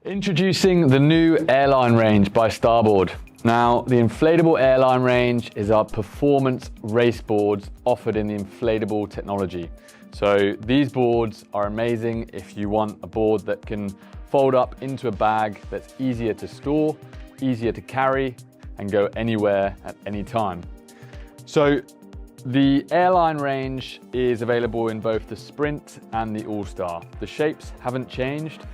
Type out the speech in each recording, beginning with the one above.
Introducing the new Airline range by Starboard. Now, the inflatable Airline range is our performance race boards offered in the Inflatable Technology. So these boards are amazing if you want a board that can fold up into a bag that's easier to store, easier to carry, and go anywhere at any time. So the Airline range is available in both the Sprint and the All Star. The shapes haven't changed,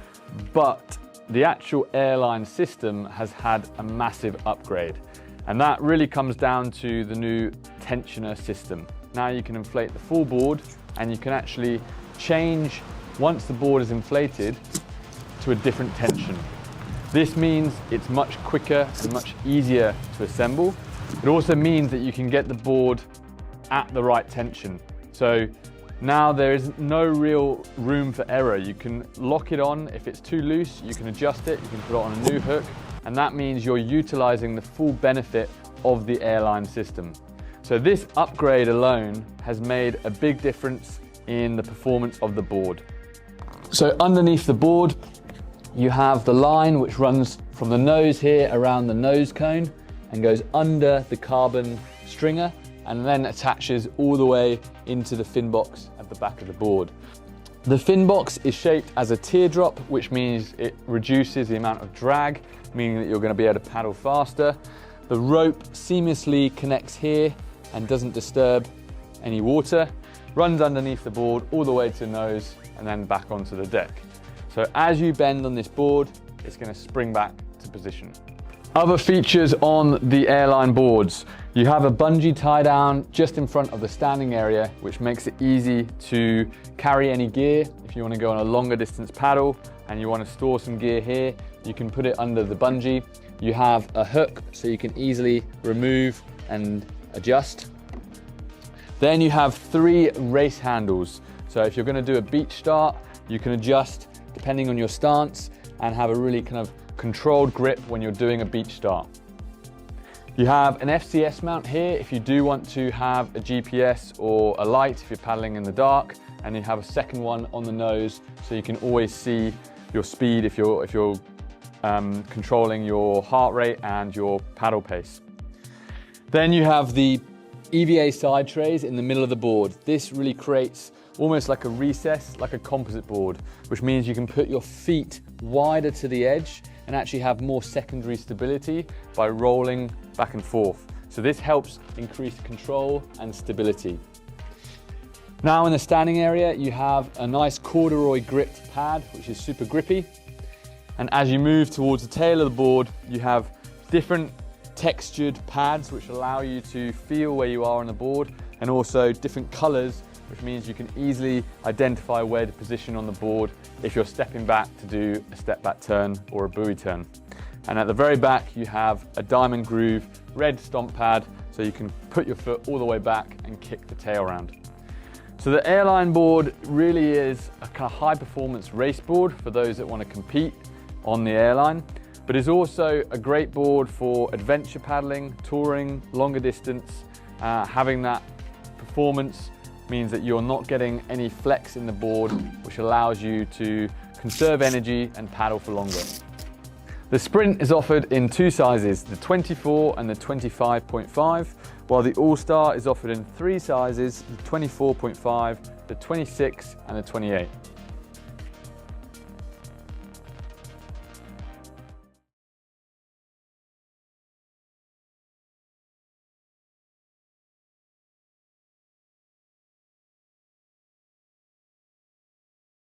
but the actual Airline system has had a massive upgrade. And that really comes down to the new tensioner system. Now you can inflate the full board and you can actually change, once the board is inflated, to a different tension. This means it's much quicker and much easier to assemble. It also means that you can get the board at the right tension. So now there is no real room for error. You can lock it on. If it's too loose, you can adjust it. You can put it on a new hook. And that means you're utilizing the full benefit of the Airline system. So this upgrade alone has made a big difference in the performance of the board. So underneath the board, you have the line which runs from the nose here around the nose cone and goes under the carbon stringer and then attaches all the way into the fin box at the back of the board. The fin box is shaped as a teardrop, which means it reduces the amount of drag, meaning that you're going to be able to paddle faster. The rope seamlessly connects here and doesn't disturb any water, runs underneath the board all the way to the nose and then back onto the deck. So as you bend on this board, it's going to spring back to position. Other features on the Airline boards. You have a bungee tie down just in front of the standing area, which makes it easy to carry any gear. If you want to go on a longer distance paddle and you want to store some gear here, you can put it under the bungee. You have a hook so you can easily remove and adjust. Then you have 3 race handles. So if you're going to do a beach start, you can adjust depending on your stance and have a really kind of controlled grip when you're doing a beach start. You have an FCS mount here if you do want to have a GPS or a light if you're paddling in the dark, and you have a second one on the nose so you can always see your speed if you're controlling your heart rate and your paddle pace. Then you have the EVA side trays in the middle of the board. This really creates almost like a recess, like a composite board, which means you can put your feet wider to the edge and actually have more secondary stability by rolling back and forth. So this helps increase control and stability. Now in the standing area, you have a nice corduroy gripped pad, which is super grippy. And as you move towards the tail of the board, you have different textured pads, which allow you to feel where you are on the board, and also different colors, which means you can easily identify where to position on the board if you're stepping back to do a step back turn or a buoy turn. And at the very back, you have a diamond groove red stomp pad, so you can put your foot all the way back and kick the tail round. So the Airline board really is a kind of high performance race board for those that want to compete on the Airline, but is also a great board for adventure paddling, touring, longer distance. Having that performance means that you're not getting any flex in the board, which allows you to conserve energy and paddle for longer. The Sprint is offered in 2 sizes, the 24 and the 25.5, while the All Star is offered in 3 sizes, the 24.5, the 26 and the 28.